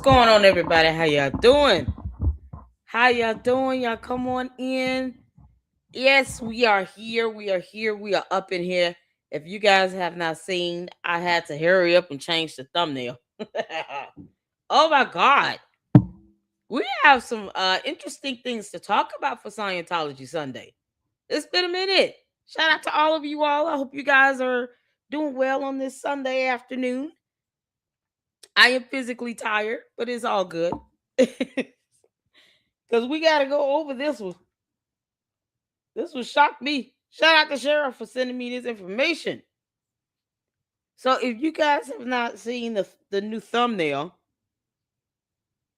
going on, everybody? How y'all doing? How y'all doing? Y'all come on in. Yes, we are here. We are here. We are up in here. If you guys have not seen, I had to hurry up and change the thumbnail. Oh my God. We have some interesting things to talk about for Scientology Sunday. It's been a minute. Shout out to all of you all. I hope you guys are doing well on this Sunday afternoon. I am physically tired, but it's all good. Because we got to go over this one. This one shocked me. Shout out to Sheriff for sending me this information. So if you guys have not seen the new thumbnail,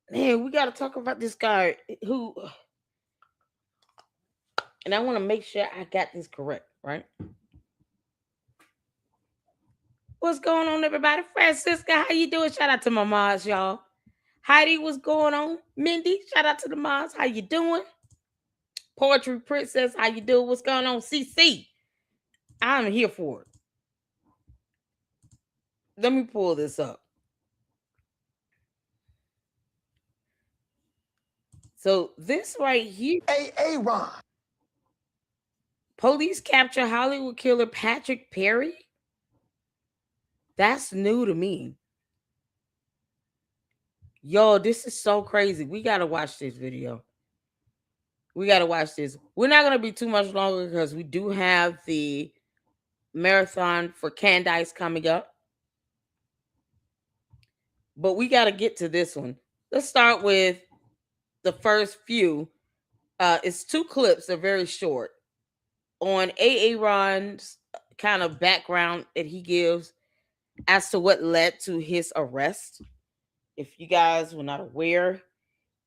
man, we got to talk about this guy who, and I want to make sure I got this correct, right? What's going on, everybody? Francisca, how you doing? Shout out to my moms, y'all. Heidi, what's going on? Mindy, shout out to the moms. How you doing? Poetry Princess, how you doing? What's going on? CC, I'm here for it. Let me pull this up. So this right here, Ron. Police capture Hollywood killer Patrick Perry. That's new to me. Yo, this is so crazy. We got to watch this video. We got to watch this. We're not going to be too much longer because we do have the marathon for Candice coming up. But we got to get to this one. Let's start with the first few. It's two clips. They're very short. On Ron's kind of background that he gives as to what led to his arrest. If you guys were not aware,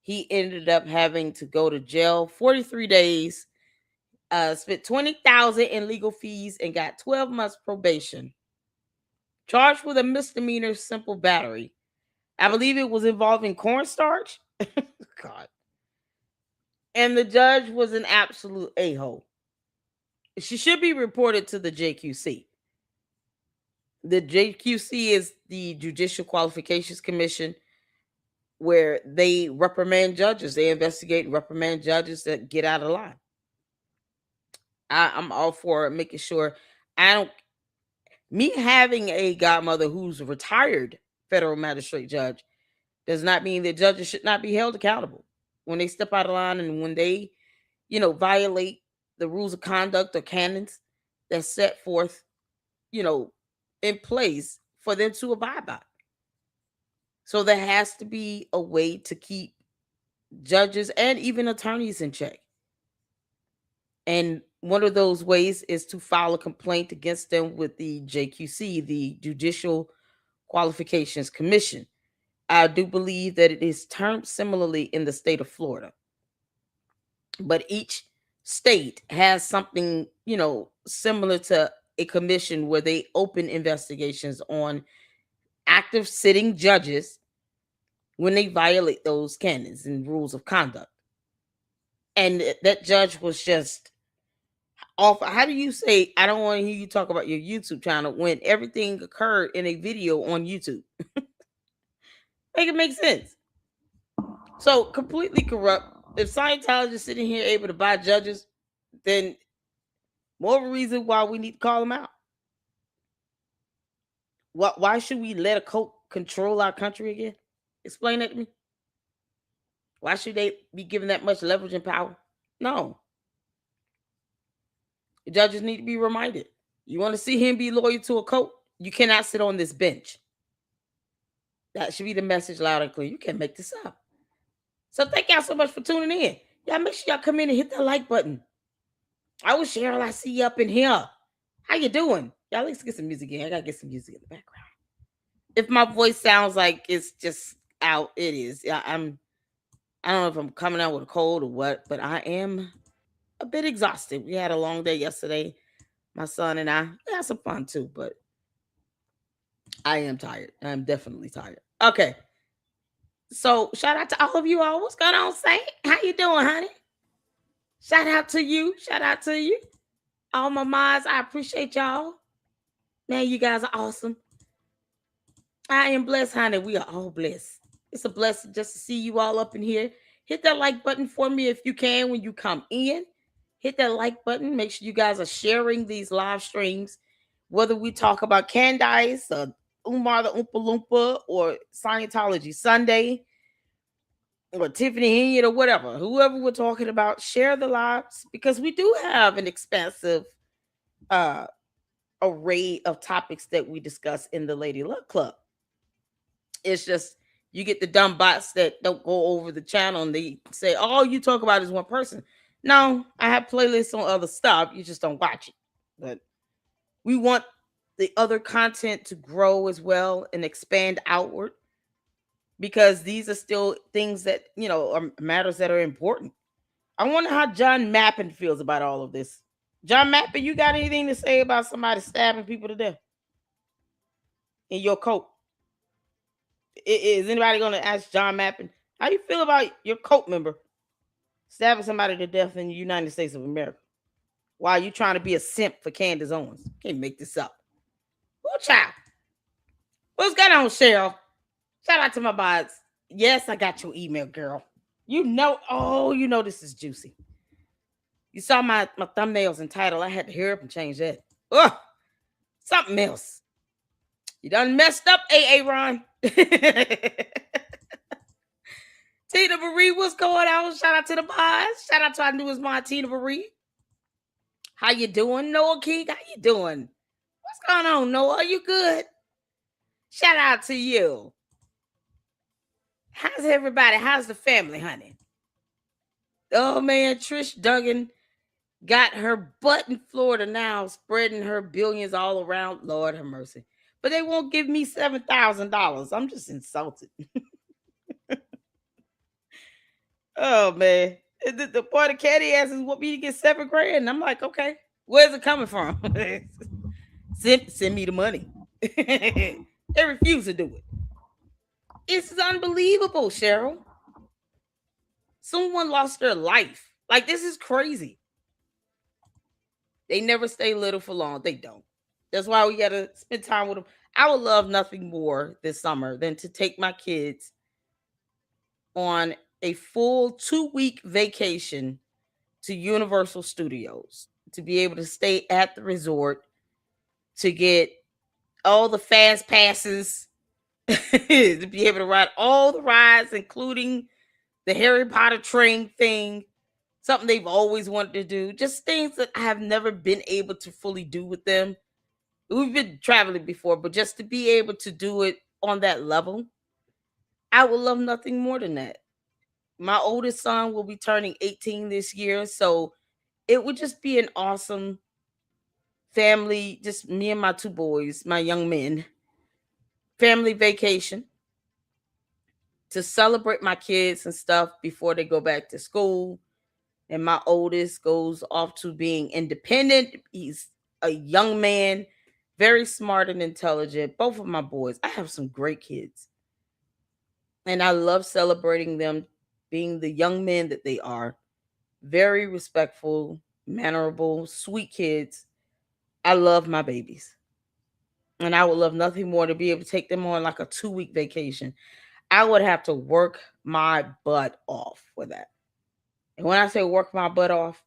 he ended up having to go to jail 43 days, spent $20,000 in legal fees, and got 12 months probation. Charged with a misdemeanor simple battery. I believe it was involving cornstarch. God. And the judge was an absolute a-hole. She should be reported to the JQC. The JQC is the Judicial Qualifications Commission, where they reprimand judges. They investigate and reprimand judges that get out of line. I'm all for making sure. Me having a godmother who's a retired federal magistrate judge does not mean that judges should not be held accountable when they step out of line and when they, violate the rules of conduct or canons that's set forth, in place for them to abide by. So there has to be a way to keep judges and even attorneys in check. And one of those ways is to file a complaint against them with the JQC, the Judicial Qualifications Commission. I do believe that it is termed similarly in the state of Florida. But each state has something, similar to a commission where they open investigations on active sitting judges when they violate those canons and rules of conduct. And that judge was just off. How do you say, I don't want to hear you talk about your YouTube channel when everything occurred in a video on YouTube? Make it make sense. So completely corrupt. If Scientology is sitting here able to buy judges, then more of a reason why we need to call them out. Why should we let a cult control our country again? Explain that to me. Why should they be given that much leverage and power? No. The judges need to be reminded. You want to see him be loyal to a cult? You cannot sit on this bench. That should be the message loud and clear. You can't make this up. So thank y'all so much for tuning in. Y'all make sure y'all come in and hit that like button. I was Cheryl. I see you up in here. How you doing? Y'all, let's get some music in. I gotta get some music in the background. If my voice sounds like it's just out, it is. I don't know if I'm coming out with a cold or what, but I am a bit exhausted. We had a long day yesterday. My son and I had some fun too, but I am tired. I'm definitely tired. Okay. So shout out to all of you all. What's going on, Saint? How you doing, honey? Shout out to you. Shout out to you. All my moms, I appreciate y'all. Man, you guys are awesome. I am blessed, honey. We are all blessed. It's a blessing just to see you all up in here. Hit that like button for me if you can when you come in. Hit that like button. Make sure you guys are sharing these live streams, whether we talk about Candice, Umar the Oompa Loompa, or Scientology Sunday, or Tiffany Henyard, or whatever. Whoever we're talking about, share the lives because we do have an expansive uh, array of topics that we discuss in the Lady Luck Club. It's just you get the dumb bots that don't go over the channel and they say all you talk about is one person. No, I have playlists on other stuff. You just don't watch it. But we want the other content to grow as well and expand outward because these are still things that, are matters that are important. I wonder how John Mappin feels about all of this. John Mappin, you got anything to say about somebody stabbing people to death in your coat? Is anybody going to ask John Mappin, how you feel about your cult member stabbing somebody to death in the United States of America? Why are you trying to be a simp for Candace Owens? Can't make this up. Oh, child. What's going on, Cheryl? Shout out to my bods. Yes, I got your email, girl. You know this is juicy. You saw my thumbnails and title. I had to hurry up and change that. Oh, something else. You done messed up, AA Ron. Tina Marie, what's going on? Shout out to the boys. Shout out to our newest mom, Tina Marie. How you doing, Noah King? How you doing? What's going on, Noah? Are you good? Shout out to you. How's everybody? How's the family, honey? Oh, man, Trish Duggan got her butt in Florida now, spreading her billions all around. Lord have mercy. But they won't give me $7,000. I'm just insulted. Oh, man. The part of Caddy asks what me to get $7,000. And I'm like, okay, where's it coming from? send me the money. They refuse to do it. It's unbelievable, Cheryl. Someone lost their life. Like, this is crazy. They never stay little for long. They don't. That's why we got to spend time with them. I would love nothing more this summer than to take my kids on a full 2-week vacation to Universal Studios, to be able to stay at the resort, to get all the fast passes, to be able to ride all the rides, including the Harry Potter train thing, something they've always wanted to do, just things that I have never been able to fully do with them. We've been traveling before, but just to be able to do it on that level, I would love nothing more than that. My oldest son will be turning 18 this year, so it would just be an awesome family, just me and my 2 boys, my young men, family vacation to celebrate my kids and stuff before they go back to school. And my oldest goes off to being independent. He's a young man, very smart and intelligent. Both of my boys, I have some great kids. And I love celebrating them being the young men that they are. Very respectful, mannerable, sweet kids. I love my babies. And I would love nothing more to be able to take them on like a 2-week vacation. I would have to work my butt off for that. And when I say work my butt off,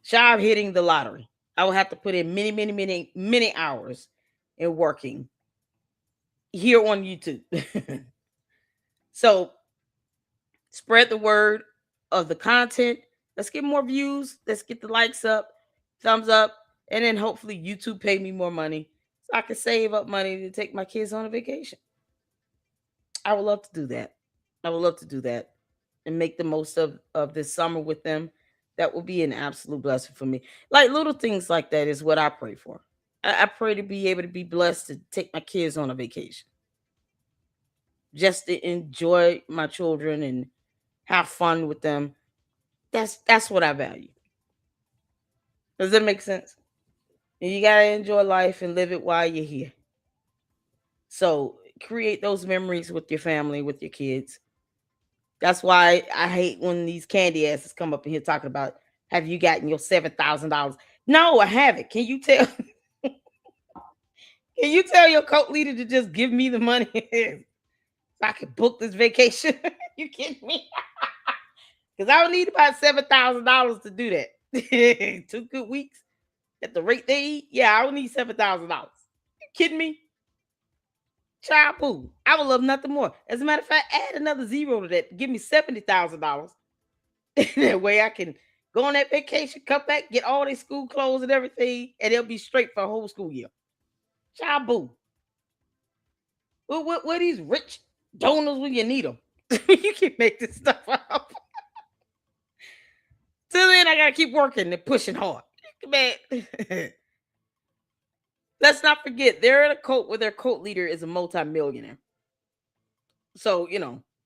shy of hitting the lottery. I would have to put in many hours in working here on YouTube. So spread the word of the content. Let's get more views. Let's get the likes up, thumbs up, and then hopefully YouTube pay me more money so I can save up money to take my kids on a vacation. I would love to do that. I would love to do that and make the most of this summer with them. That will be an absolute blessing for me. Like little things like that is what I pray for. I pray to be able to be blessed to take my kids on a vacation. Just to enjoy my children and have fun with them. That's what I value. Does that make sense? And you gotta enjoy life and live it while you're here. So create those memories with your family, with your kids. That's why I hate when these candy asses come up in here talking about, have you gotten your $7,000? No, I haven't. Can you tell? Can you tell your cult leader to just give me the money so I can book this vacation? You kidding me? Because I would need about $7,000 to do that. 2 good weeks at the rate they eat. Yeah, I would need $7,000. You kidding me? Child poo. I would love nothing more. As a matter of fact, add another zero to that. Give me $70,000. That way I can go on that vacation, come back, get all their school clothes and everything, and they'll be straight for a whole school year. Child boo. What these rich donors when you need them? You can make this stuff up. Till then, I gotta keep working and pushing hard. Man. Let's not forget, they're in a cult where their cult leader is a multimillionaire. So,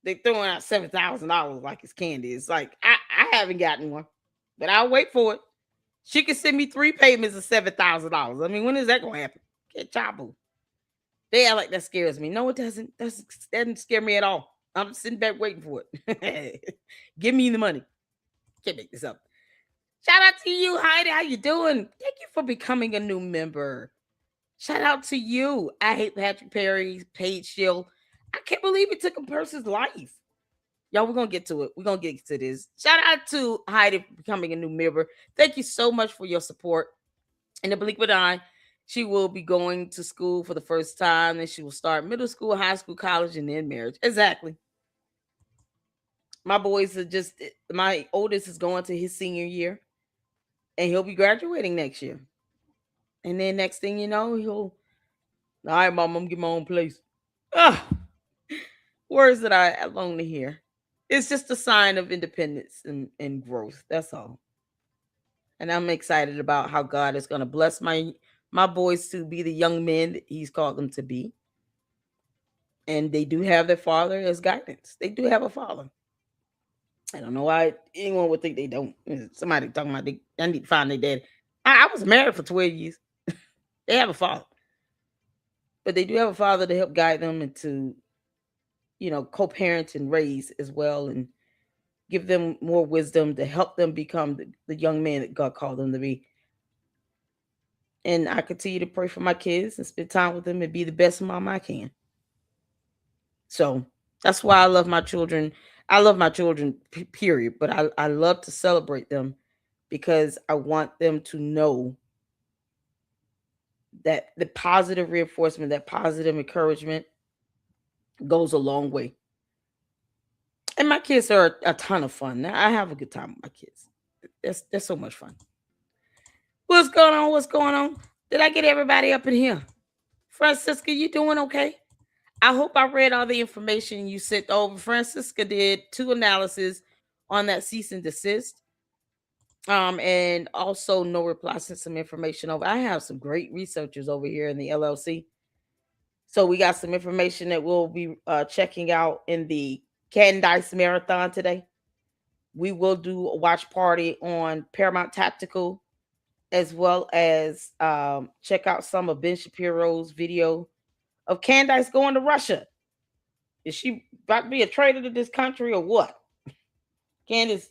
they throwing out $7,000 like it's candy. It's like, I haven't gotten one, but I'll wait for it. She can send me 3 payments of $7,000. I mean, when is that going to happen? Get chabu. They act like that scares me. No, it doesn't. That doesn't scare me at all. I'm sitting back waiting for it. Give me the money. Can't make this up. Shout out to you, Heidi. How you doing? Thank you for becoming a new member. Shout out to you. I hate Patrick Perry, Paige Shield. I can't believe it took a person's life. Y'all, we're going to get to it. We're going to get to this. Shout out to Heidi for becoming a new member. Thank you so much for your support. In the blink of an eye, she will be going to school for the first time. Then she will start middle school, high school, college, and then marriage. Exactly. My boys are my oldest is going to his senior year. And he'll be graduating next year. And then next thing you know, all right, Mom, I'm going to get my own place. Words that I long to hear. It's just a sign of independence and growth. That's all. And I'm excited about how God is going to bless my boys to be the young men that he's called them to be. And they do have their father as guidance. They do have a father. I don't know why anyone would think they don't. Somebody talking about I need to find their dad. I was married for 12 years. They have a father. But they do have a father to help guide them and to, co-parent and raise as well, and give them more wisdom to help them become the young man that God called them to be. And I continue to pray for my kids and spend time with them and be the best mom I can. So that's why I love my children. I love my children, period. But I love to celebrate them because I want them to know that the positive reinforcement, that positive encouragement goes a long way. And my kids are a ton of fun. I have a good time with my kids. That's so much fun. What's going on? What's going on? Did I get everybody up in here? Francisca, you doing okay? I hope I read all the information you sent over. Francisca did 2 analyses on that cease and desist. And also No Reply sent some information over. I have some great researchers over here in the LLC. So we got some information that we'll be checking out in the Candice Marathon today. We will do a watch party on Paramount Tactical, as well as check out some of Ben Shapiro's video of Candice going to Russia. Is she about to be a traitor to this country or what? Candice,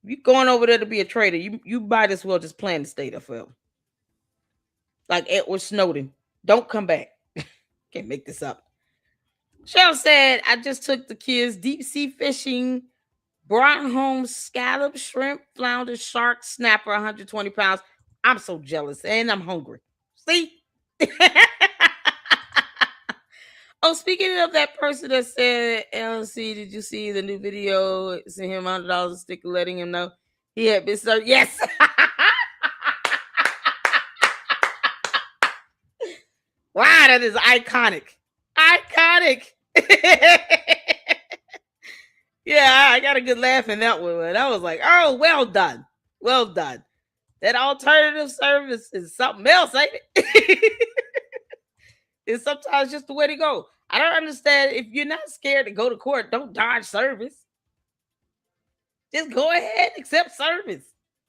you going over there to be a traitor, you might as well just plan to stay there forever. Like Edward Snowden. Don't come back. Can't make this up. Cheryl said, I just took the kids deep sea fishing, brought home scallop, shrimp, flounder, shark, snapper, 120 pounds. I'm so jealous and I'm hungry. See? Oh, speaking of that person that said, LC, did you see the new video? Send him $100 a sticker, letting him know he had been served. Yes. Wow, that is iconic. Iconic. Yeah, I got a good laugh in that one. And I was like, oh, well done. Well done. That alternative service is something else, ain't it? It's sometimes just the way to go. I don't understand. If you're not scared to go to court, don't dodge service. Just go ahead, accept service.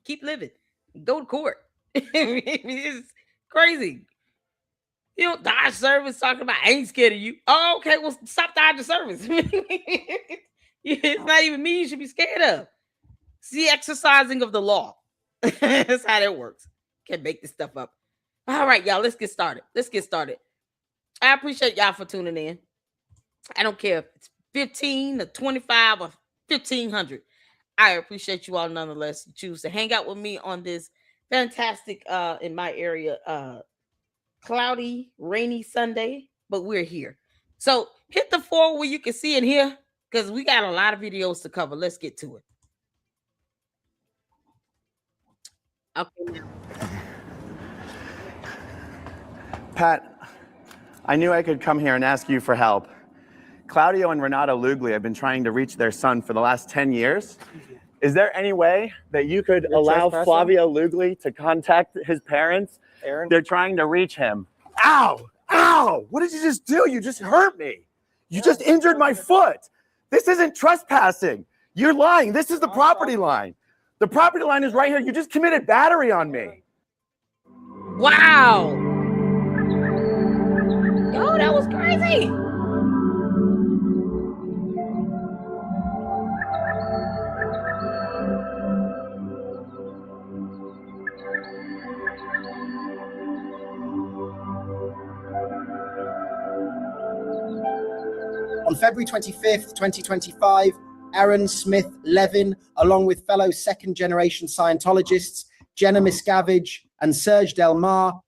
Keep living. Go to court. It's crazy. You don't dodge service talking about I ain't scared of you. Oh, okay. Well, stop dodging service. It's not even me you should be scared of. It's the exercising of the law. That's how that works. Can't make this stuff up. All right, y'all, let's get started. I appreciate y'all for tuning in. I don't care if it's 15 or 25 or 1500. I appreciate you all nonetheless. You choose to hang out with me on this fantastic, in my area, cloudy, rainy Sunday, but we're here. So hit the 4 where you can see and hear, because we got a lot of videos to cover. Let's get to it. Okay, now. Pat, I knew I could come here and ask you for help. Claudio and Renato Lugli have been trying to reach their son for the last 10 years. Is there any way that you could allow Flavio Lugli to contact his parents? Aaron? They're trying to reach him. Ow! Ow! What did you just do? You just hurt me. You just injured my foot. This isn't trespassing. You're lying. This is the property line. The property line is right here. You just committed battery on me. Wow. Yo, that was crazy. On February 25th, 2025, Aaron Smith Levin, along with fellow second-generation Scientologists Jenna Miscavige and Serge Del Mar,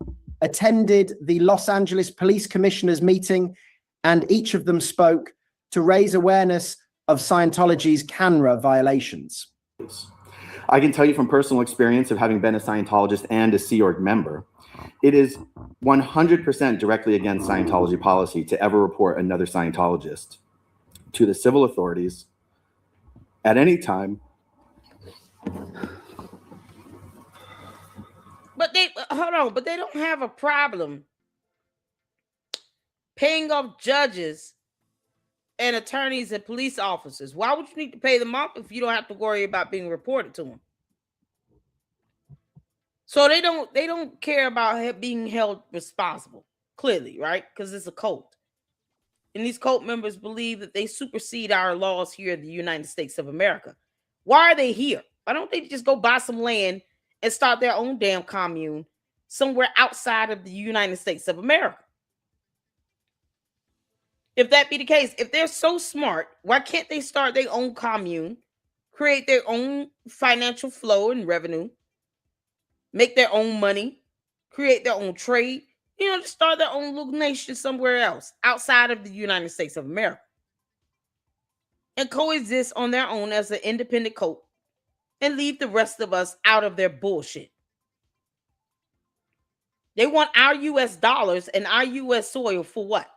attended the Los Angeles Police Commissioners meeting, and each of them spoke to raise awareness of Scientology's CANRA violations. I can tell you from personal experience of having been a Scientologist and a Sea Org member, it is 100% directly against Scientology policy to ever report another Scientologist to the civil authorities at any time. But they don't have a problem paying off judges and attorneys and police officers. Why would you need to pay them off if you don't have to worry about being reported to them? So they don't care about being held responsible, clearly, right? Because it's a cult. And these cult members believe that they supersede our laws here in the United States of America. Why are they here? Why don't they just go buy some land and start their own damn commune somewhere outside of the United States of America? If that be the case, if they're so smart, why can't they start their own commune, create their own financial flow and revenue, make their own money, create their own trade, just start their own little nation somewhere else outside of the United States of America and coexist on their own as an independent cult and leave the rest of us out of their bullshit? They want our US dollars and our US soil for what?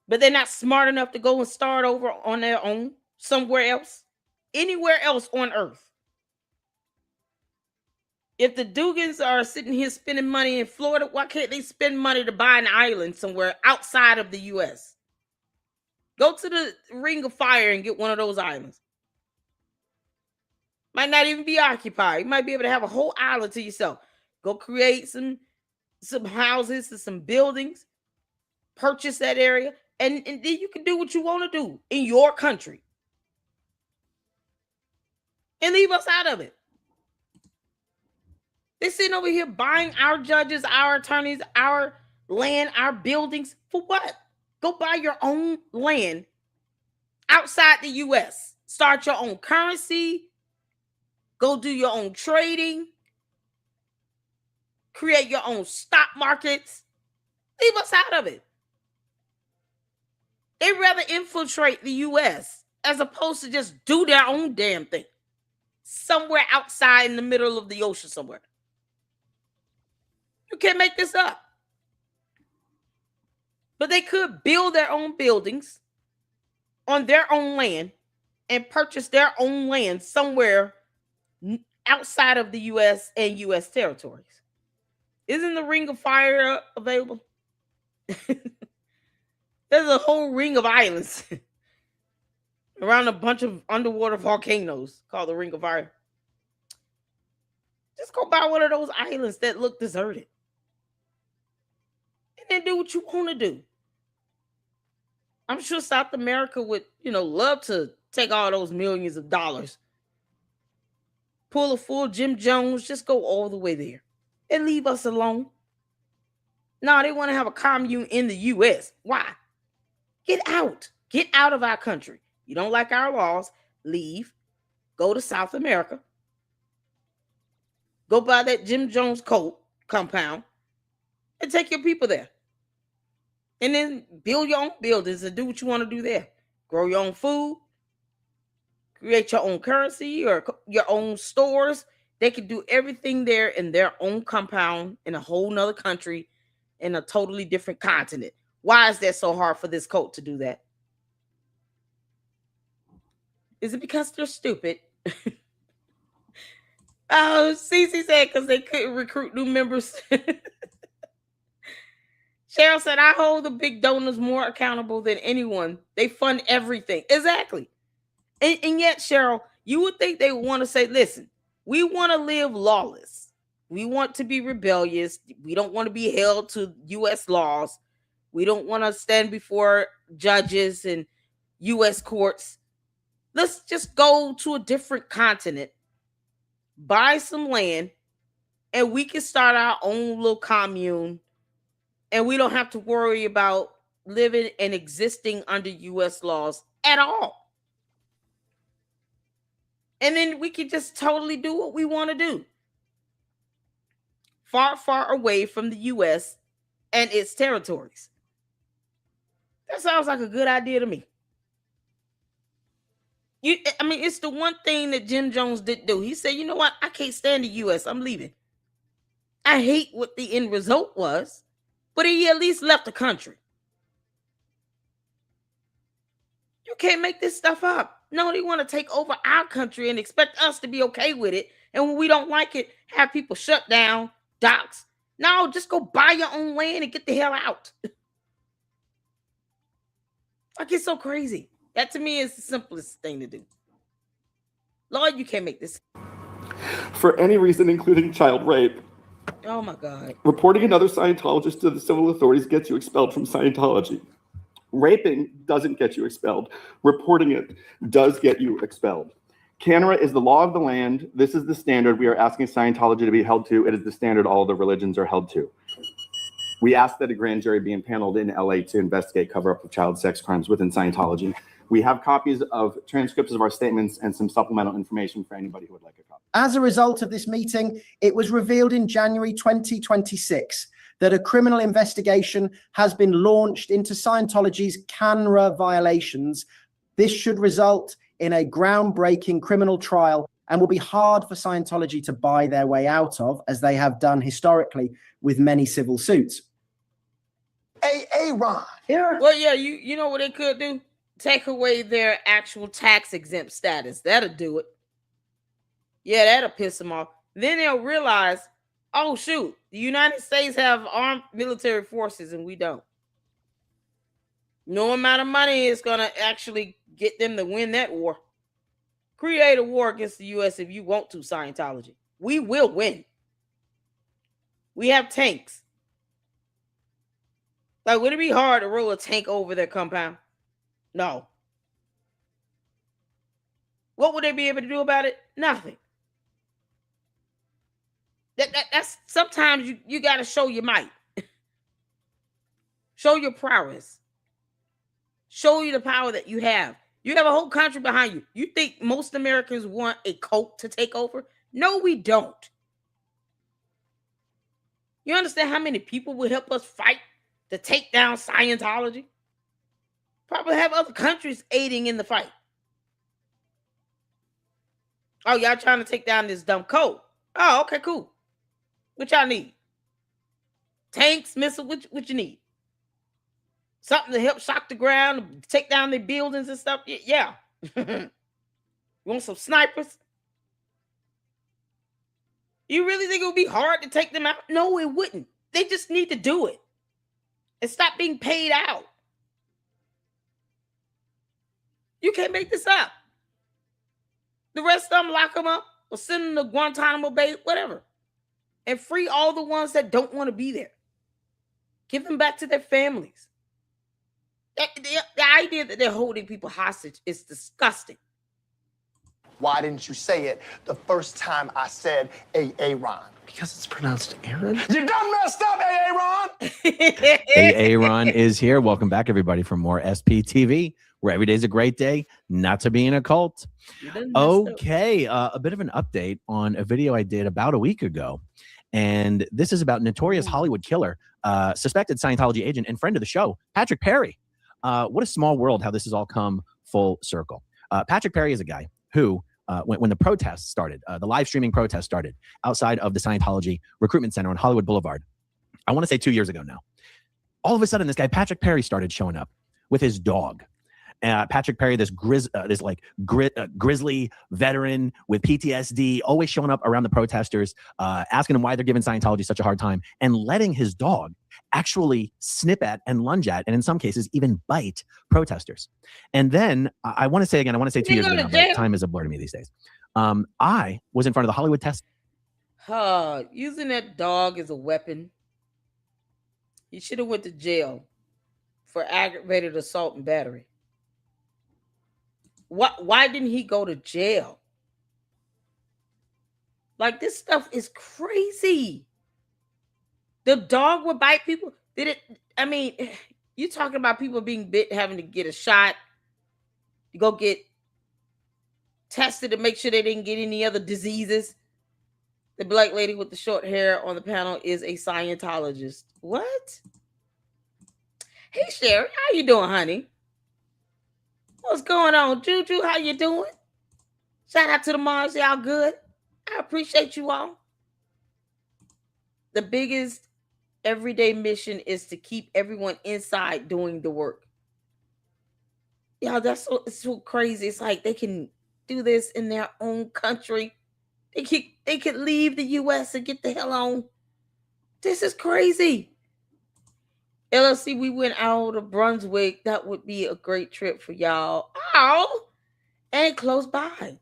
But they're not smart enough to go and start over on their own somewhere else, anywhere else on earth. If the Dugans are sitting here spending money in Florida, why can't they spend money to buy an island somewhere outside of the US? Go to the Ring of Fire and get one of those islands. Might not even be occupied. You might be able to have a whole island to yourself. Go create some houses and some buildings, purchase that area, and then you can do what you want to do in your country. And leave us out of it. They're sitting over here buying our judges, our attorneys, our land, our buildings. For what? Go buy your own land outside the US. Start your own currency. Go do your own trading. Create your own stock markets. Leave us out of it. They'd rather infiltrate the US as opposed to just do their own damn thing somewhere outside in the middle of the ocean somewhere. You can't make this up. But they could build their own buildings on their own land and purchase their own land somewhere outside of the US and US territories. Isn't the Ring of Fire available? There's a whole ring of islands around a bunch of underwater volcanoes called the Ring of Fire. Just go buy one of those islands that look deserted. And then do what you want to do. I'm sure South America would, love to take all those millions of dollars. Pull a full Jim Jones, just go all the way there. and leave us alone. No, they want to have a commune in the U.S. Why? Get out. Get out of our country. You don't like our laws, leave. Go to South America. Go buy that Jim Jones coat compound and take your people there. And then build your own buildings and do what you want to do there. Grow your own food. Create your own currency or your own stores. They can do everything there in their own compound in a whole nother country in a totally different continent. Why is that so hard for this cult to do that? Is it because they're stupid? Oh, Cece said because they couldn't recruit new members. Cheryl said, I hold the big donors more accountable than anyone. They fund everything. Exactly. And yet, Cheryl, you would think they want to say, listen, we want to live lawless. We want to be rebellious. We don't want to be held to U.S. laws. We don't want to stand before judges and U.S. courts. Let's just go to a different continent, buy some land, and we can start our own little commune. And we don't have to worry about living and existing under U.S. laws at all. And then we can just totally do what we want to do. Far, far away from the U.S. and its territories. That sounds like a good idea to me. It's the one thing that Jim Jones didn't do. He said, you know what? I can't stand the U.S. I'm leaving. I hate what the end result was, but he at least left the country. You can't make this stuff up. No, they want to take over our country and expect us to be okay with it. And when we don't like it, have people shut down, docks. No, just go buy your own land and get the hell out. Like, it's so crazy. That to me is the simplest thing to do. Lord, you can't make this. For any reason, including child rape. Oh my God. Reporting another Scientologist to the civil authorities gets you expelled from Scientology. Raping doesn't get you expelled. Reporting it does get you expelled. Canada is the law of the land. This is the standard we are asking Scientology to be held to. It is the standard all the religions are held to. We ask that a grand jury be impaneled in LA to investigate cover-up of child sex crimes within Scientology. We have copies of transcripts of our statements and some supplemental information for anybody who would like a copy. As a result of this meeting, it was revealed in January 2026 that a criminal investigation has been launched into Scientology's CANRA violations. This should result in a groundbreaking criminal trial and will be hard for Scientology to buy their way out of, as they have done historically with many civil suits. Ron. Here. Well, yeah, you know what they could do? Take away their actual tax exempt status. That'll do it. Yeah, that'll piss them off. Then they'll realize, oh, shoot, the United States have armed military forces and we don't. No amount of money is going to actually get them to win that war. Create a war against the U.S. if you want to, Scientology. We will win. We have tanks. Like, would it be hard to roll a tank over their compound? No. What would they be able to do about it? Nothing. That's sometimes you got to show your might. Show your prowess. Show you the power that you have. You have a whole country behind you. You think most Americans want a cult to take over? No, we don't. You understand how many people would help us fight to take down Scientology? Probably have other countries aiding in the fight. Oh, y'all trying to take down this dumb cult. Oh, okay, cool. What y'all need? Tanks, missiles, what you need? Something to help shock the ground, take down their buildings and stuff? Yeah. You want some snipers? You really think it would be hard to take them out? No, it wouldn't. They just need to do it. And stop being paid out. You can't make this up. The rest of them, lock them up or send them to Guantanamo Bay, whatever. And free all the ones that don't want to be there. Give them back to their families. The idea that they're holding people hostage is disgusting. Why didn't you say it the first time I said Aaron? Because it's pronounced Aaron. You done messed up, Aaron! Aaron is here. Welcome back, everybody, for more SPTV, where every day's a great day not to be in a cult. Okay, a bit of an update on a video I did about a week ago. And this is about notorious Hollywood killer, suspected Scientology agent and friend of the show, Patrick Perry. What a small world how this has all come full circle. Patrick Perry is a guy who, when the protests started, the live streaming protest started outside of the Scientology Recruitment Center on Hollywood Boulevard, I want to say 2 years ago now. All of a sudden, this guy, Patrick Perry, started showing up with his dog. Patrick Perry, this grizzly veteran with PTSD, always showing up around the protesters, asking them why they're giving Scientology such a hard time, and letting his dog actually snip at and lunge at, and in some cases even bite protesters. And then I want to say again, I want to say 2 years ago now, but time is a blur to me these days. I was in front of the Hollywood test. Using that dog as a weapon. He should have went to jail for aggravated assault and battery. Why didn't he go to jail? Like, this stuff is crazy. The dog would bite people. Did it? I mean, you talking about people being bit, having to get a shot, to go get tested to make sure they didn't get any other diseases. The black lady with the short hair on the panel is a Scientologist. What? Hey, Sherry, how you doing, honey? What's going on, Juju? How you doing? Shout out to the moms, y'all good. I appreciate you all. The biggest everyday mission is to keep everyone inside doing the work. Y'all, it's so crazy. It's like they can do this in their own country. They could leave the U.S. and get the hell on. This is crazy. LLC, we went out of Brunswick. That would be a great trip for y'all. Oh, and close by.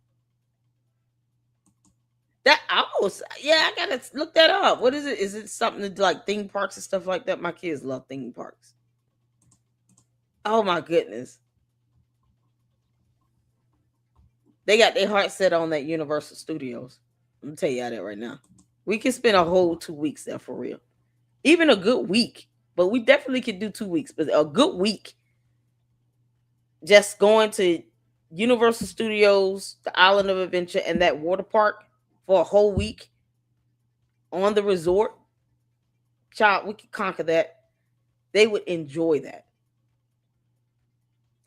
Yeah, I gotta look that up. What is it? Is it something to like theme parks and stuff like that? My kids love theme parks. Oh my goodness. They got their heart set on that Universal Studios. I'm gonna tell y'all that right now. We can spend a whole 2 weeks there for real. Even a good week. But we definitely could do 2 weeks. But a good week. Just going to Universal Studios, the Island of Adventure, and that water park for a whole week on the resort. Child, we could conquer that. They would enjoy that.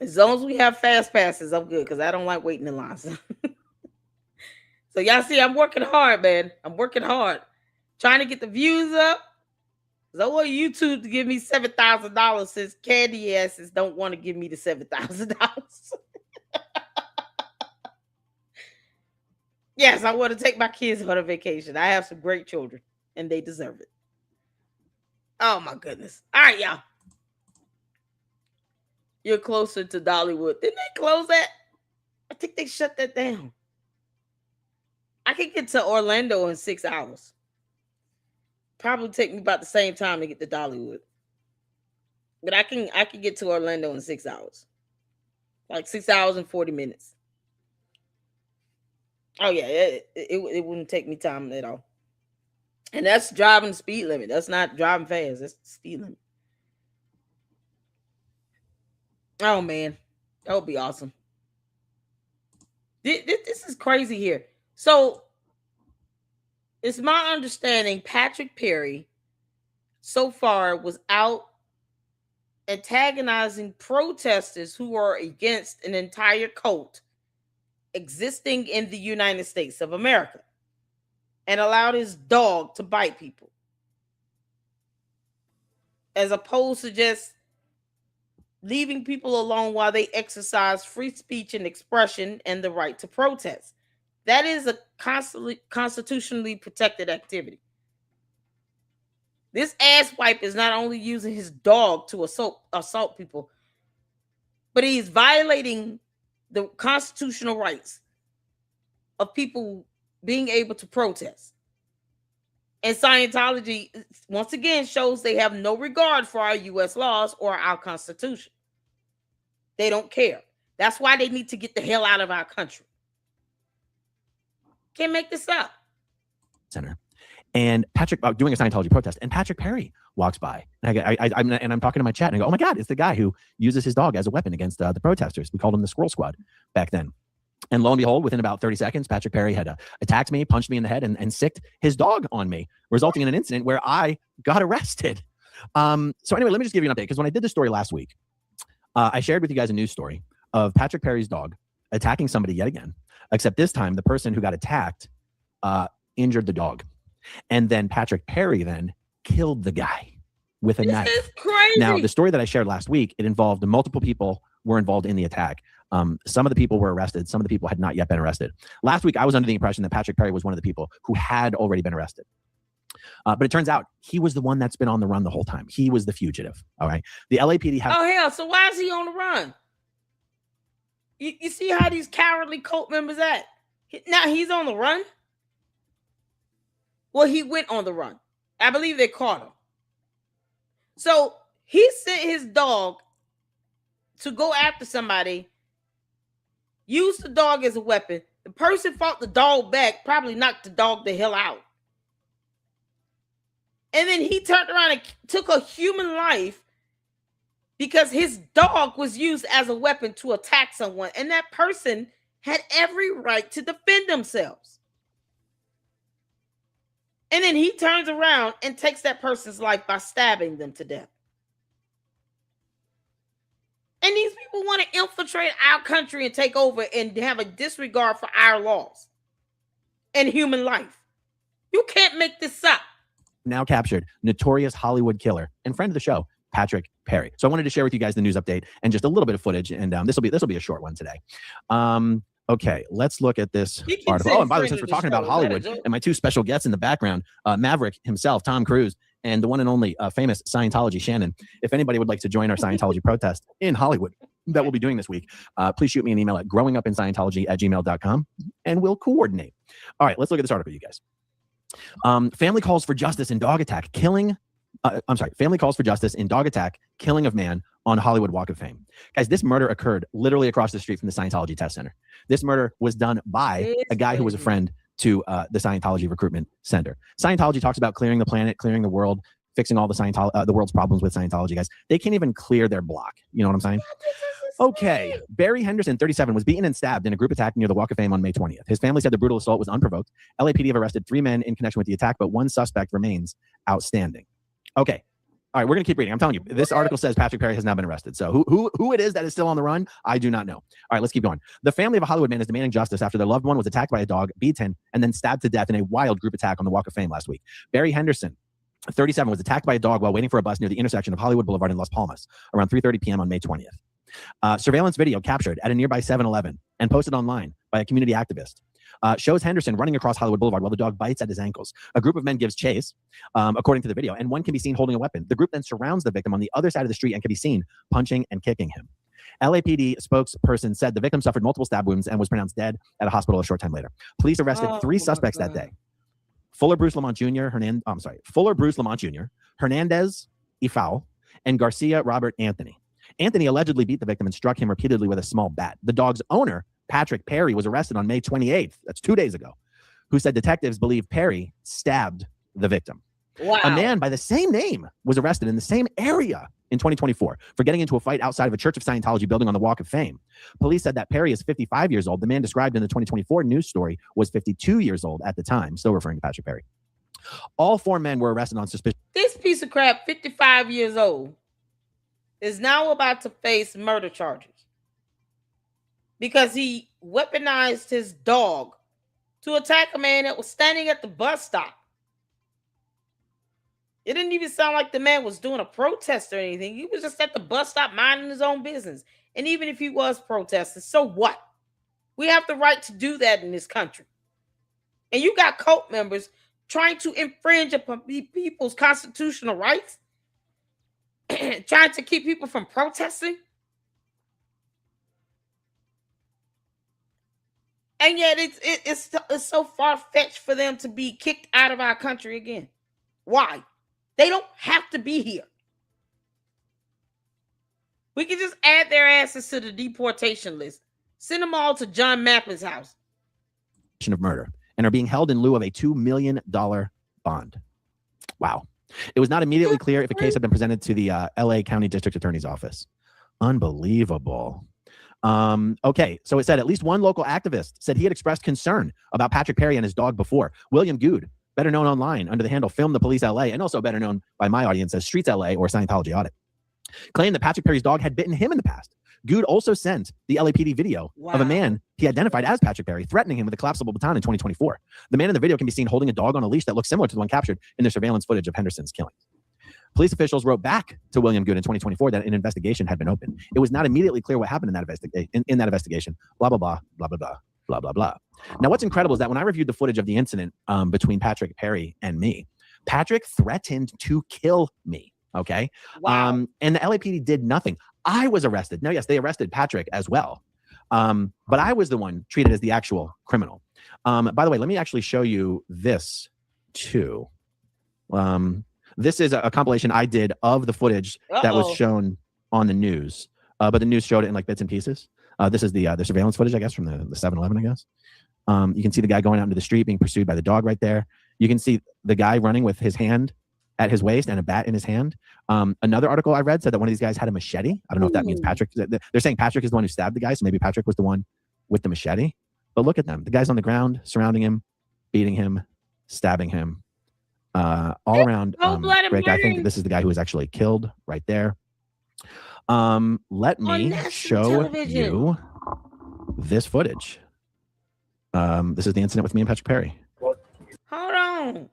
As long as we have fast passes, I'm good because I don't like waiting in lines. So y'all see, I'm working hard, man. I'm working hard. Trying to get the views up. Because I want YouTube to give me $7,000 since candy asses don't want to give me the $7,000. Yes, I want to take my kids on a vacation. I have some great children, and they deserve it. Oh, my goodness. All right, y'all. You're closer to Dollywood. Didn't they close that? I think they shut that down. I can get to Orlando in 6 hours. Probably take me about the same time to get to Dollywood. But I can get to Orlando in 6 hours. Like 6 hours and 40 minutes. Oh, yeah. It wouldn't take me time at all. And that's driving the speed limit. That's not driving fast. That's the speed limit. Oh, man. That would be awesome. This is crazy here. So, it's my understanding Patrick Perry so far was out antagonizing protesters who are against an entire cult existing in the United States of America and allowed his dog to bite people. As opposed to just leaving people alone while they exercise free speech and expression and the right to protest. That is a constitutionally protected activity. This asswipe is not only using his dog to assault people, but he's violating the constitutional rights of people being able to protest. And Scientology, once again, shows they have no regard for our U.S. laws or our Constitution. They don't care. That's why they need to get the hell out of our country. Can't make this up. Center, and Patrick doing a Scientology protest, and Patrick Perry walks by, and I'm talking to my chat, and I go, "Oh my God, it's the guy who uses his dog as a weapon against the protesters." We called him the Squirrel Squad back then. And lo and behold, within about 30 seconds, Patrick Perry had attacked me, punched me in the head, and sicked his dog on me, resulting in an incident where I got arrested. So anyway, let me just give you an update, because when I did this story last week, I shared with you guys a news story of Patrick Perry's dog attacking somebody yet again, except this time the person who got attacked injured the dog. And then Patrick Perry then killed the guy with a knife. This is crazy. Now, the story that I shared last week, it involved multiple people were involved in the attack. Some of the people were arrested. Some of the people had not yet been arrested. Last week, I was under the impression that Patrick Perry was one of the people who had already been arrested. But it turns out he was the one that's been on the run the whole time. He was the fugitive. All right. The LAPD has... Oh, hell. So why is he on the run? You see how these cowardly cult members act? Now he's on the run? Well, he went on the run. I believe they caught him. So he sent his dog to go after somebody, used the dog as a weapon. The person fought the dog back, probably knocked the dog the hell out. And then he turned around and took a human life because his dog was used as a weapon to attack someone. And that person had every right to defend themselves. And then he turns around and takes that person's life by stabbing them to death. And these people want to infiltrate our country and take over and have a disregard for our laws and human life. You can't make this up. Now captured notorious Hollywood killer and friend of the show, Patrick Perry. So I wanted to share with you guys the news update and just a little bit of footage. And this will be a short one today. Okay, let's look at this article. Oh, and by the way, since we're talking about Hollywood and my two special guests in the background, Maverick himself, Tom Cruise, and the one and only famous Scientology Shannon. If anybody would like to join our Scientology protest in Hollywood that we'll be doing this week, please shoot me an email at growingupinscientology@gmail.com and we'll coordinate. All right, let's look at this article, you guys. Family calls for justice in dog attack, family calls for justice in dog attack, killing of man on Hollywood Walk of Fame. Guys, this murder occurred literally across the street from the Scientology Test Center. This murder was done by a guy who was a friend to the Scientology Recruitment Center. Scientology talks about clearing the planet, clearing the world, fixing all the world's problems with Scientology, guys. They can't even clear their block. You know what I'm saying? Okay. Barry Henderson, 37, was beaten and stabbed in a group attack near the Walk of Fame on May 20th. His family said the brutal assault was unprovoked. LAPD have arrested 3 men in connection with the attack, but 1 suspect remains outstanding. Okay. All right, we're going to keep reading. I'm telling you, this article says Patrick Perry has now been arrested. So who it is that is still on the run, I do not know. All right, let's keep going. The family of a Hollywood man is demanding justice after their loved one was attacked by a dog, beaten, and then stabbed to death in a wild group attack on the Walk of Fame last week. Barry Henderson, 37, was attacked by a dog while waiting for a bus near the intersection of Hollywood Boulevard and Las Palmas around 3:30 p.m. on May 20th. Surveillance video captured at a nearby 7-Eleven and posted online by a community activist shows Henderson running across Hollywood Boulevard while the dog bites at his ankles. A group of men gives chase, according to the video, and one can be seen holding a weapon. The group then surrounds the victim on the other side of the street and can be seen punching and kicking him. LAPD spokesperson said the victim suffered multiple stab wounds and was pronounced dead at a hospital a short time later. Police arrested 3 suspects that day. Fuller Bruce Lamont Jr., Hernandez Ifao, and Garcia Robert Anthony. Anthony allegedly beat the victim and struck him repeatedly with a small bat. The dog's owner, Patrick Perry, was arrested on May 28th, that's 2 days ago, who said detectives believe Perry stabbed the victim. Wow. A man by the same name was arrested in the same area in 2024 for getting into a fight outside of a Church of Scientology building on the Walk of Fame. Police said that Perry is 55 years old. The man described in the 2024 news story was 52 years old at the time, still referring to Patrick Perry. All 4 men were arrested on suspicion. This piece of crap, 55 years old, is now about to face murder charges because he weaponized his dog to attack a man that was standing at the bus stop. It didn't even sound like the man was doing a protest or anything. He was just at the bus stop minding his own business. And even if he was protesting, so what? We have the right to do that in this country. And you got cult members trying to infringe upon people's constitutional rights, trying to keep people from protesting. And yet it's so far-fetched for them to be kicked out of our country again. Why? They don't have to be here. We can just add their asses to the deportation list. Send them all to John Mappa's house. Of murder. and are being held in lieu of a $2 million bond. Wow. It was not immediately clear if a case had been presented to the LA County District Attorney's Office. Unbelievable. Okay, so it said at least one local activist said he had expressed concern about Patrick Perry and his dog before. William Good, better known online under the handle Film the Police LA, and also better known by my audience as Streets LA or Scientology Audit, claimed that Patrick Perry's dog had bitten him in the past. Good also sent the LAPD video of a man he identified as Patrick Perry threatening him with a collapsible baton in 2024. The man in the video can be seen holding a dog on a leash that looks similar to the one captured in the surveillance footage of Henderson's killing. Police officials wrote back to William Good in 2024 that an investigation had been opened. It was not immediately clear what happened in that investigation. Blah, blah, blah, blah, blah, blah, blah, blah, blah. Now, what's incredible is that when I reviewed the footage of the incident between Patrick Perry and me, Patrick threatened to kill me. Okay. Wow. And the LAPD did nothing. I was arrested. No, yes, they arrested Patrick as well. But I was the one treated as the actual criminal. By the way, let me actually show you this too. This is a compilation I did of the footage that was shown on the news, but the news showed it in like bits and pieces. This is the surveillance footage, I guess, from the 7-Eleven, I guess. You can see the guy going out into the street being pursued by the dog right there. You can see the guy running with his hand at his waist and a bat in his hand. Another article I read said that one of these guys had a machete. I don't know if that means Patrick. They're saying Patrick is the one who stabbed the guy, so maybe Patrick was the one with the machete. But look at them. The guy's on the ground, surrounding him, beating him, stabbing him. All around. Greg, I think this is the guy who was actually killed right there. Let me show you this footage. This is the incident with me and Patrick Perry. Hold on.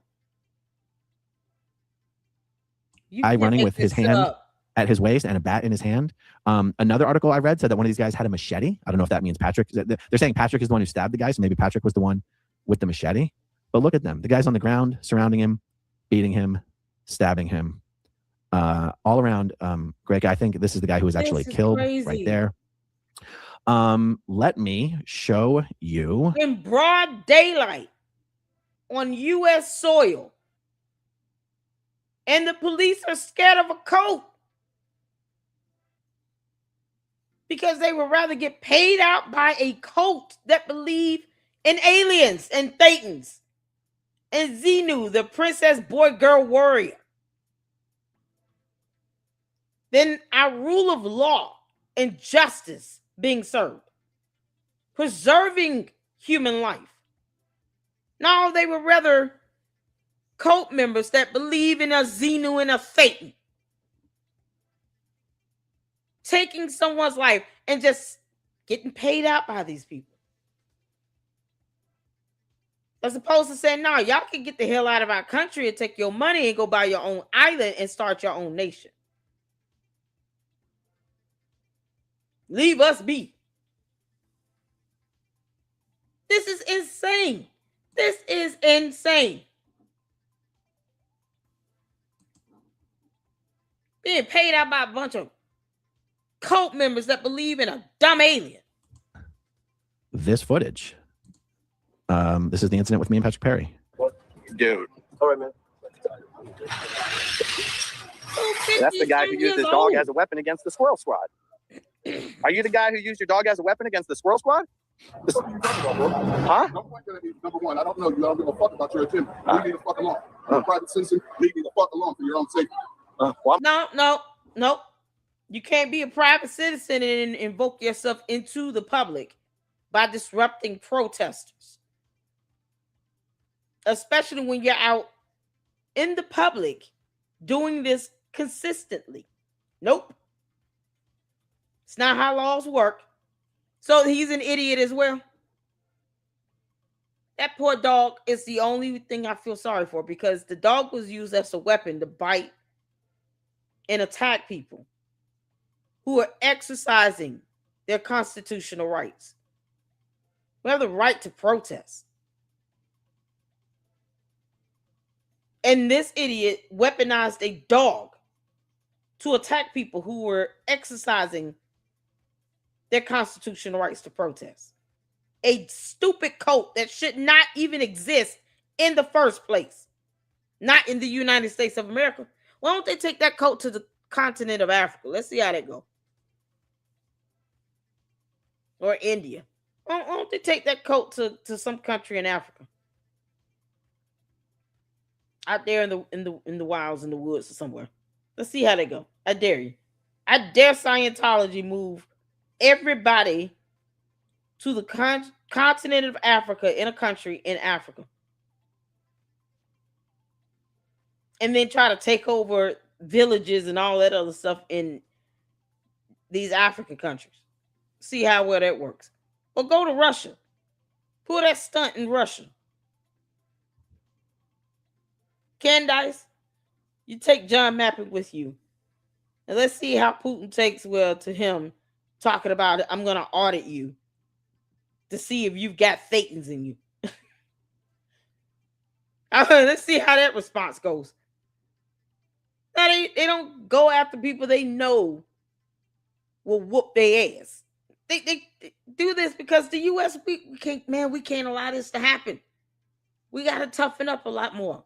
Guy running with his hand at his waist and a bat in his hand. Another article I read said that one of these guys had a machete. I don't know if that means Patrick. They're saying Patrick is the one who stabbed the guy, so maybe Patrick was the one with the machete. But look at them. The guy's on the ground, surrounding him, beating him, stabbing him. All around. Greg, I think this is the guy who was actually killed right there. Let me show you. In broad daylight on U.S. soil. And the police are scared of a coat because they would rather get paid out by a cult that believe in aliens and Thetans and Xenu, the princess boy girl warrior, than our rule of law and justice being served, preserving human life. No, they would rather cult members that believe in a Xenu and a Thetan taking someone's life and just getting paid out by these people, as opposed to saying, no, y'all can get the hell out of our country and take your money and go buy your own island and start your own nation. Leave us be. This is insane. This is insane. Being paid out by a bunch of cult members that believe in a dumb alien. This footage. This is the incident with me and Patrick Perry. Dude. All right, man. That's the guy who used his dog as a weapon against the Squirrel Squad. Are you the guy who used your dog as a weapon against the Squirrel Squad? Huh? Number one, I don't know you. I don't give a fuck about your agenda. Leave me the fuck alone. I'm a private citizen. Leave me the fuck alone for your own safety. No. You can't be a private citizen and invoke yourself into the public by disrupting protesters, especially when you're out in the public doing this consistently. Nope. It's not how laws work. So he's an idiot as well. That poor dog is the only thing I feel sorry for, because the dog was used as a weapon to bite and attack people who are exercising their constitutional rights. We have the right to protest. And this idiot weaponized a dog to attack people who were exercising their constitutional rights to protest. A stupid cult that should not even exist in the first place. Not in the United States of America. Why don't they take that cult to the continent of Africa? Let's see how that go. Or India. Why don't they take that cult to some country in Africa? out there in the wilds, in the woods or somewhere. Let's see how they go. I dare you. I dare Scientology move everybody to the continent of Africa, in a country in Africa, and then try to take over villages and all that other stuff in these African countries. See how well that works. Or go to Russia. Pull that stunt in Russia. Candice, you take John Mappin with you. And let's see how Putin takes to him talking about it. I'm going to audit you to see if you've got Thetans in you. Let's see how that response goes. Now, they don't go after people they know will whoop their ass. They do this because the U.S., we can't allow this to happen. We got to toughen up a lot more.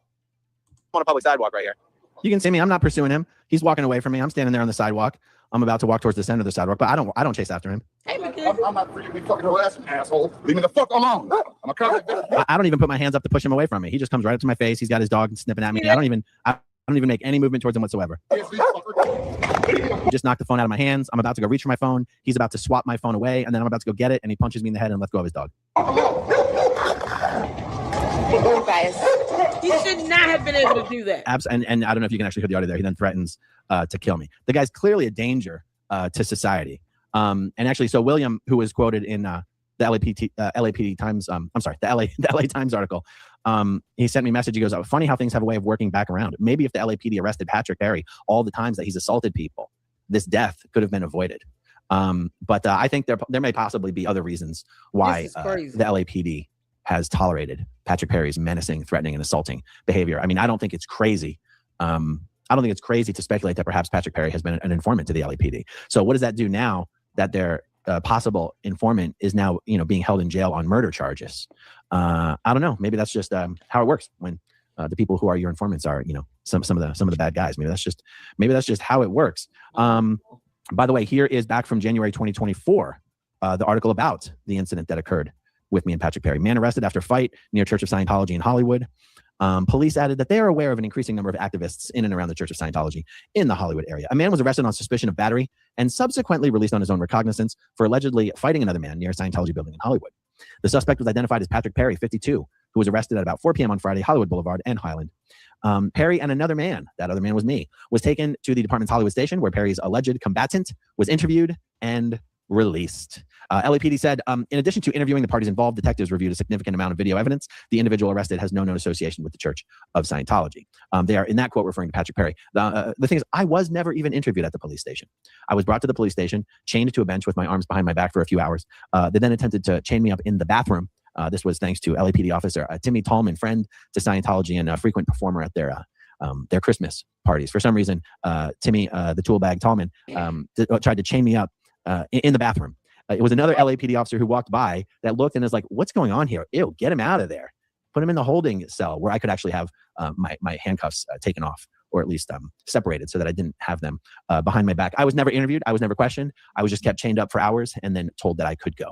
On a public sidewalk right here. You can see me. I'm not pursuing him. He's walking away from me. I'm standing there on the sidewalk. I'm about to walk towards the center of the sidewalk, but I don't chase after him. Hey, I'm not free to be fucking harassing, asshole. Leave me the fuck alone. I'm a contact. I don't even put my hands up to push him away from me. He just comes right up to my face. He's got his dog sniffing at me. I don't even make any movement towards him whatsoever. He just knocked the phone out of my hands. I'm about to go reach for my phone. He's about to swap my phone away, and then I'm about to go get it, and he punches me in the head and lets go of his dog. He should not have been able to do that. And I don't know if you can actually hear the audio there. He then threatens to kill me. The guy's clearly a danger to society. And actually, so William, who was quoted in the LAPD Times, the LA Times article, he sent me a message. He goes, funny how things have a way of working back around. Maybe if the LAPD arrested Patrick Perry all the times that he's assaulted people, this death could have been avoided. But I think there may possibly be other reasons why the LAPD has tolerated Patrick Perry's menacing, threatening, and assaulting behavior. I mean, I don't think it's crazy. I don't think it's crazy to speculate that perhaps Patrick Perry has been an informant to the LAPD. So what does that do now that their possible informant is now, being held in jail on murder charges? I don't know. Maybe that's just how it works when the people who are your informants are, some of the bad guys. Maybe that's just how it works. By the way, here is back from January 2024, the article about the incident that occurred with me and Patrick Perry. Man arrested after fight near Church of Scientology in Hollywood. Police added that they are aware of an increasing number of activists in and around the Church of Scientology in the Hollywood area. A man was arrested on suspicion of battery and subsequently released on his own recognizance for allegedly fighting another man near a Scientology building in Hollywood. The suspect was identified as Patrick Perry, 52, who was arrested at about 4 p.m. on Friday, Hollywood Boulevard and Highland. Perry and another man, that other man was me, was taken to the department's Hollywood station where Perry's alleged combatant was interviewed and released. LAPD said, in addition to interviewing the parties involved, detectives reviewed a significant amount of video evidence. The individual arrested has no known association with the Church of Scientology. They are, in that quote, referring to Patrick Perry. The thing is, I was never even interviewed at the police station. I was brought to the police station, chained to a bench with my arms behind my back for a few hours. They then attempted to chain me up in the bathroom. This was thanks to LAPD officer Timmy Tallman, friend to Scientology and a frequent performer at their Christmas parties. For some reason, Timmy, the tool bag Tallman, tried to chain me up in the bathroom. It was another LAPD officer who walked by that looked and is like, what's going on here? Ew, get him out of there. Put him in the holding cell where I could actually have my handcuffs taken off, or at least separated so that I didn't have them behind my back. I was never interviewed. I was never questioned. I was just kept chained up for hours and then told that I could go.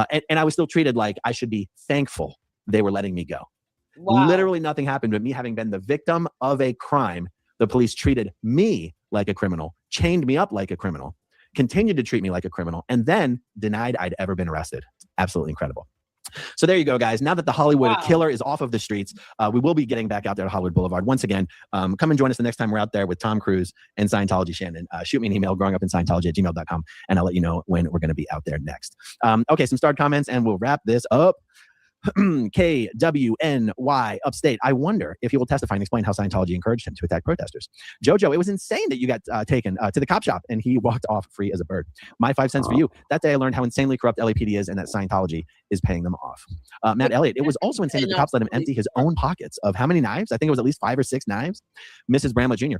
And I was still treated like I should be thankful they were letting me go. Wow. Literally nothing happened, but me having been the victim of a crime, the police treated me like a criminal, chained me up like a criminal, continued to treat me like a criminal, and then denied I'd ever been arrested. Absolutely incredible. So there you go, guys. Now that the Hollywood killer is off of the streets, we will be getting back out there to Hollywood Boulevard. Once again, come and join us the next time we're out there with Tom Cruise and Scientology Shannon. Shoot me an email, growingupinScientology@gmail.com, and I'll let you know when we're going to be out there next. Okay, some starred comments, and we'll wrap this up. KWNY Upstate. I wonder if he will testify and explain how Scientology encouraged him to attack protesters. Jojo, it was insane that you got taken to the cop shop and he walked off free as a bird. My 5 cents for you. That day I learned how insanely corrupt LAPD is and that Scientology is paying them off. Matt Elliott, it was also insane that the cops let him empty his own pockets of how many knives? I think it was at least 5 or 6 knives. Mrs. Bramlett Jr.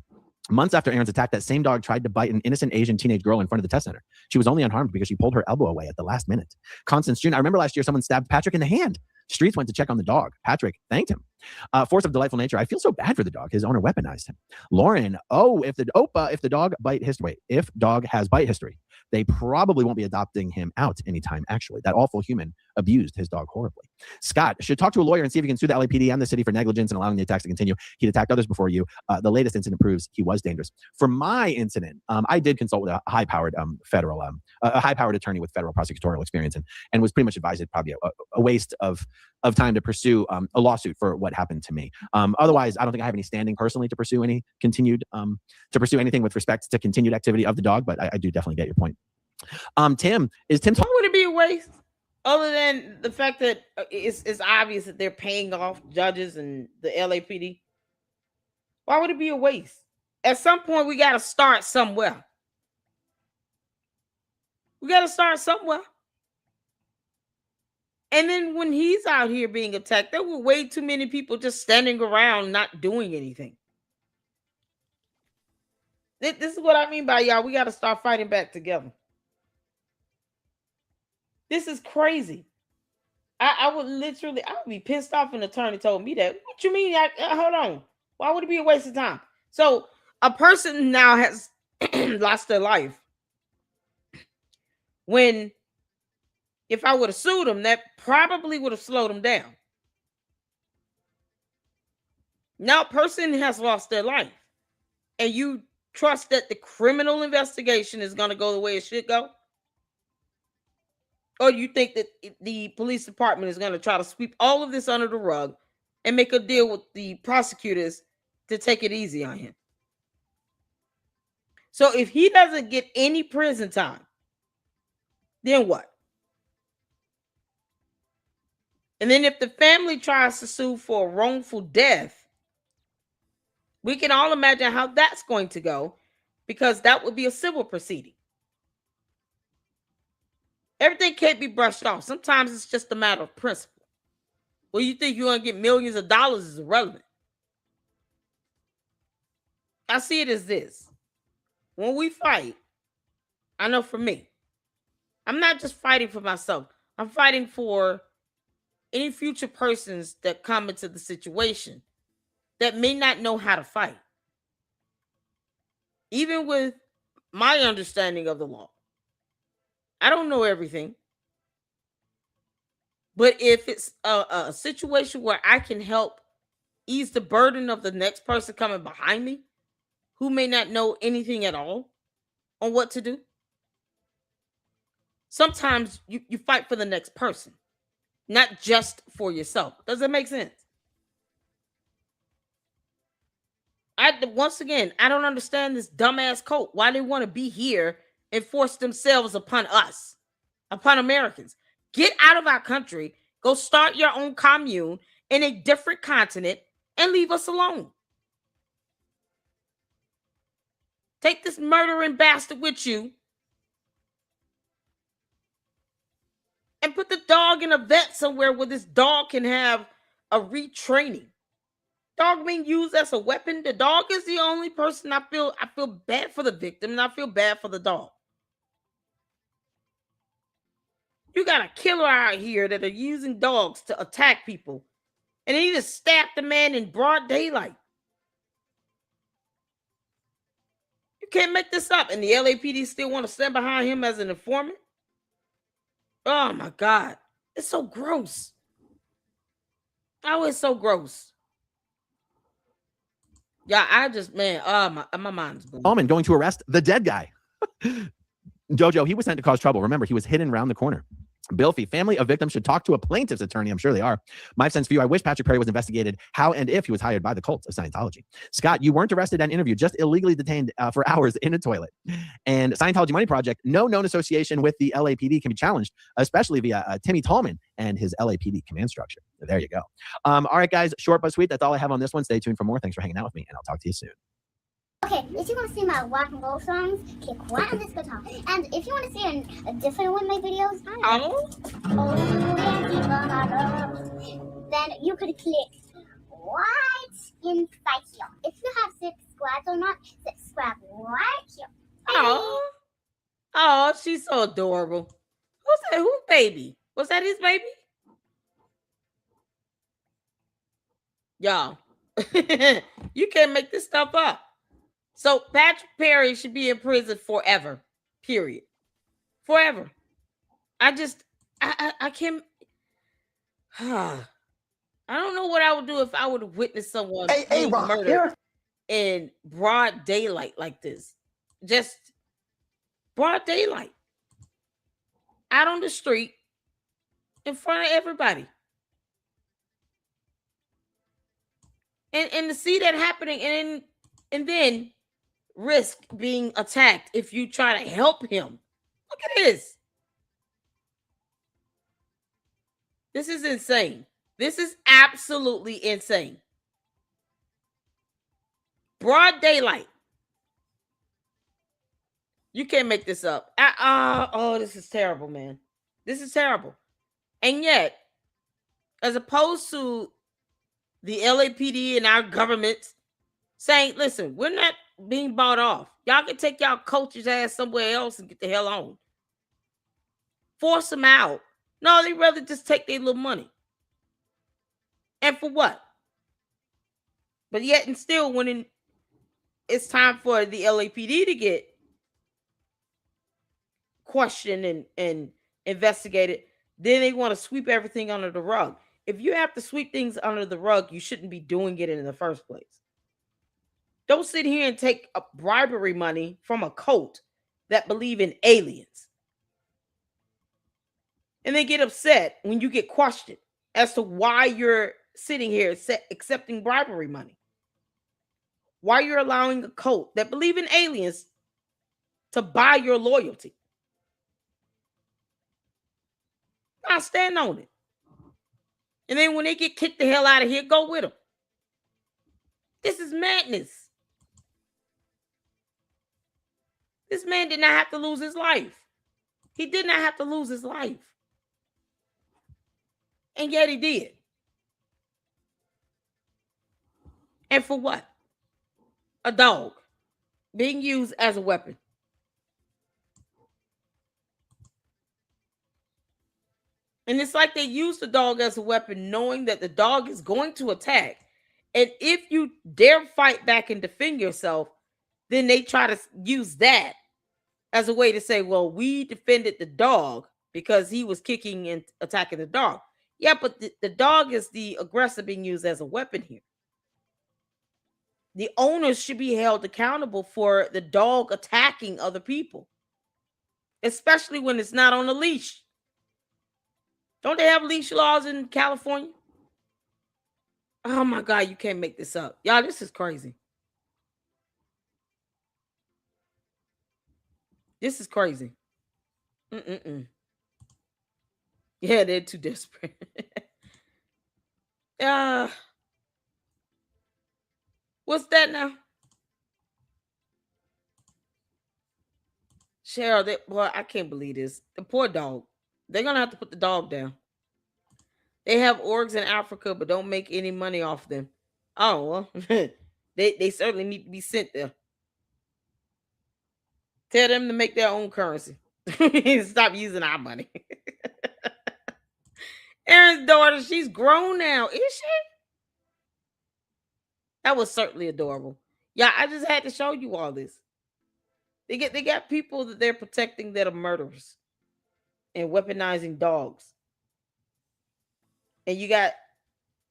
Months after Aaron's attack, that same dog tried to bite an innocent Asian teenage girl in front of the test center. She was only unharmed because she pulled her elbow away at the last minute. Constance Jr. I remember last year someone stabbed Patrick in the hand. Streets went to check on the dog. Patrick thanked him. Force of delightful nature. I feel so bad for the dog. His owner weaponized him. Lauren. If the dog bite history, if dog has bite history, they probably won't be adopting him out anytime. Actually, that awful human abused his dog horribly. Scott should talk to a lawyer and see if he can sue the LAPD and the city for negligence and allowing the attacks to continue. He'd attacked others before you. The latest incident proves he was dangerous. For my incident, I did consult with a high-powered federal, a high-powered attorney with federal prosecutorial experience, and was pretty much advised it probably a waste of time to pursue a lawsuit for what happened to me. Otherwise, I don't think I have any standing personally to pursue any continued to pursue anything with respect to continued activity of the dog. But I do definitely get your point. Tim, why would it be a waste? Other than the fact that it's obvious that they're paying off judges and the LAPD. Why would it be a waste? At some point, we got to start somewhere. We got to start somewhere. And then when he's out here being attacked, there were way too many people just standing around not doing anything. This is what I mean by y'all. We got to start fighting back together. This is crazy. I would be pissed off if an attorney told me that. What you mean? Hold on. Why would it be a waste of time? So a person now has lost their life. When, if I would have sued them, that probably would have slowed them down. Now a person has lost their life. And you trust that the criminal investigation is going to go the way it should go? Or you think that the police department is going to try to sweep all of this under the rug and make a deal with the prosecutors to take it easy on him? So if he doesn't get any prison time, then what? And then if the family tries to sue for wrongful death, we can all imagine how that's going to go, because that would be a civil proceeding. Everything can't be brushed off. Sometimes it's just a matter of principle. Well, you think you're going to get millions of dollars is irrelevant. I see it as this. When we fight, I know for me, I'm not just fighting for myself. I'm fighting for any future persons that come into the situation that may not know how to fight. Even with my understanding of the law, I don't know everything. But if it's a situation where I can help ease the burden of the next person coming behind me, who may not know anything at all on what to do, sometimes you fight for the next person, not just for yourself. Does that make sense? Once again, I don't understand this dumbass cult. Why they want to be here and force themselves upon us, upon Americans. Get out of our country, go start your own commune in a different continent, and leave us alone. Take this murdering bastard with you and put the dog in a vet somewhere where this dog can have a retraining. Dog being used as a weapon. The dog is the only person I feel bad for the victim, and I feel bad for the dog. You got a killer out here that are using dogs to attack people, and he just stabbed the man in broad daylight. You can't make this up, and the LAPD still want to stand behind him as an informant? Oh my God. It's so gross. Oh, it's so gross. Yeah, I just, man, my mind's blown. Almond going to arrest the dead guy. Jojo, he was sent to cause trouble. Remember, he was hidden around the corner. Bilfy, family of victims should talk to a plaintiff's attorney. I'm sure they are. My sense for you, I wish Patrick Perry was investigated how and if he was hired by the cult of Scientology. Scott, you weren't arrested and interviewed, just illegally detained for hours in a toilet. And Scientology Money Project, no known association with the LAPD can be challenged, especially via Timmy Tallman and his LAPD command structure. There you go. All right, guys, short but sweet. That's all I have on this one. Stay tuned for more. Thanks for hanging out with me, and I'll talk to you soon. Okay, if you want to see my rock and roll songs, click right on this guitar. And if you want to see a different one of my videos, then you could click right inside here. If you have subscribed or not, subscribe right here. Oh, she's so adorable. Who's that? Who's baby? Was that his baby? Y'all, you can't make this stuff up. So Patrick Perry should be in prison forever, period. Forever. I can't. I don't know what I would do if I would have witnessed someone being Rock, murdered in broad daylight like this. Just broad daylight. Out on the street in front of everybody. And to see that happening and then risk being attacked if you try to help him. Look at this. This is insane. This is absolutely insane. Broad daylight. You can't make this up. Oh, this is terrible, man. This is terrible. And yet, as opposed to the LAPD and our government saying, listen, we're not being bought off. Y'all can take y'all coach's ass somewhere else and get the hell on. Force them out. No, they rather just take their little money. And for what? But yet and still, when it's time for the LAPD to get questioned and investigated, then they want to sweep everything under the rug. If you have to sweep things under the rug, you shouldn't be doing it in the first place. Don't sit here and take bribery money from a cult that believe in aliens. And they get upset when you get questioned as to why you're sitting here accepting bribery money. Why you're allowing a cult that believe in aliens to buy your loyalty. I stand on it. And then when they get kicked the hell out of here, go with them. This is madness. This man did not have to lose his life. He did not have to lose his life. And yet he did. And for what? A dog being used as a weapon. And it's like they use the dog as a weapon knowing that the dog is going to attack. And if you dare fight back and defend yourself, then they try to use that as a way to say, well, we defended the dog because he was kicking and attacking the dog. Yeah, but the dog is the aggressor being used as a weapon here. The owners should be held accountable for the dog attacking other people, especially when it's not on a leash. Don't they have leash laws in California? Oh my God, you can't make this up. Y'all, this is crazy. This is crazy. Yeah, they're too desperate. What's that now? Cheryl, boy, I can't believe this. The poor dog. They're going to have to put the dog down. They have orgs in Africa, but don't make any money off them. Oh, well, they certainly need to be sent there. Tell them to make their own currency. Stop using our money. Aaron's daughter, she's grown now. Is she? That was certainly adorable. Yeah, I just had to show you all this. They got people that they're protecting that are murderers and weaponizing dogs. And you got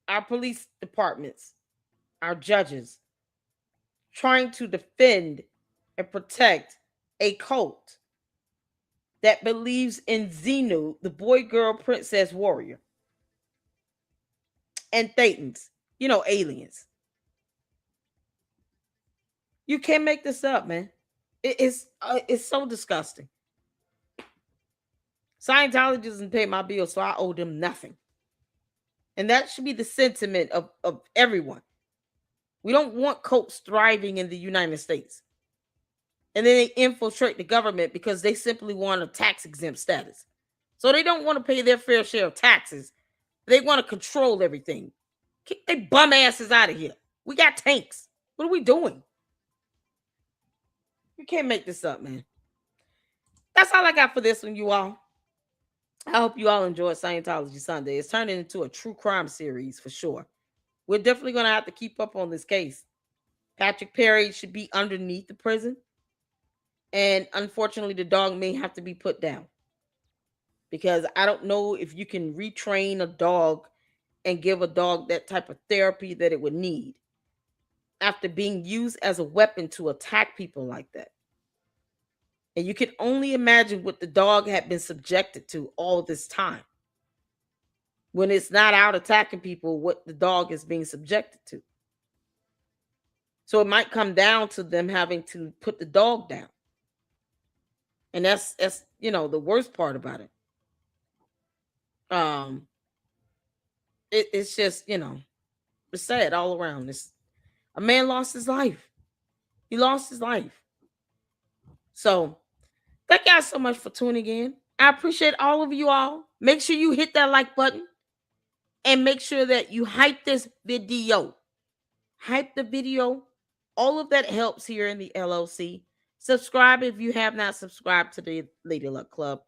our police departments, our judges, trying to defend and protect a cult that believes in Xenu, the boy-girl princess warrior, and Thetans, aliens. You can't make this up, man. It's so disgusting. Scientology doesn't pay my bills, so I owe them nothing. And that should be the sentiment of everyone. We don't want cults thriving in the United States. And then they infiltrate the government because they simply want a tax exempt status. So they don't want to pay their fair share of taxes. They want to control everything. Kick their bum asses out of here. We got tanks. What are we doing? You can't make this up, man. That's all I got for this one, you all. I hope you all enjoyed Scientology Sunday. It's turning into a true crime series for sure. We're definitely going to have to keep up on this case. Patrick Perry should be underneath the prison. And unfortunately, the dog may have to be put down. because I don't know if you can retrain a dog and give a dog that type of therapy that it would need after being used as a weapon to attack people like that. And you can only imagine what the dog had been subjected to all this time. When it's not out attacking people, what the dog is being subjected to. So it might come down to them having to put the dog down. And that's the worst part about it. It's just, it's sad all around. A man lost his life. He lost his life. So thank y'all so much for tuning in. I appreciate all of you all. Make sure you hit that like button and make sure that you hype this video. Hype the video. All of that helps here in the LLC. Subscribe if you have not subscribed to the Lady Luck Club.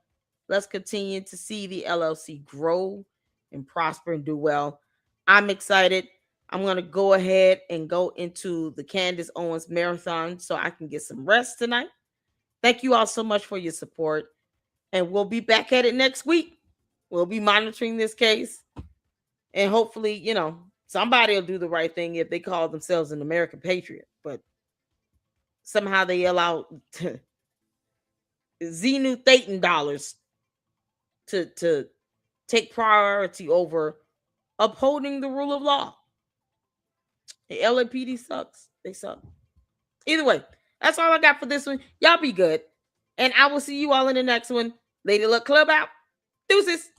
Let's continue to see the LLC grow and prosper and do well. I'm excited. I'm going to go ahead and go into the Candace Owens Marathon so I can get some rest tonight. Thank you all so much for your support. And we'll be back at it next week. We'll be monitoring this case. And hopefully, somebody will do the right thing if they call themselves an American patriot. But somehow they allow Xenu Thetan dollars to take priority over upholding the rule of law. The LAPD sucks. They suck. Either way, that's all I got for this one. Y'all be good. And I will see you all in the next one. Lady Luck Club out. Deuces.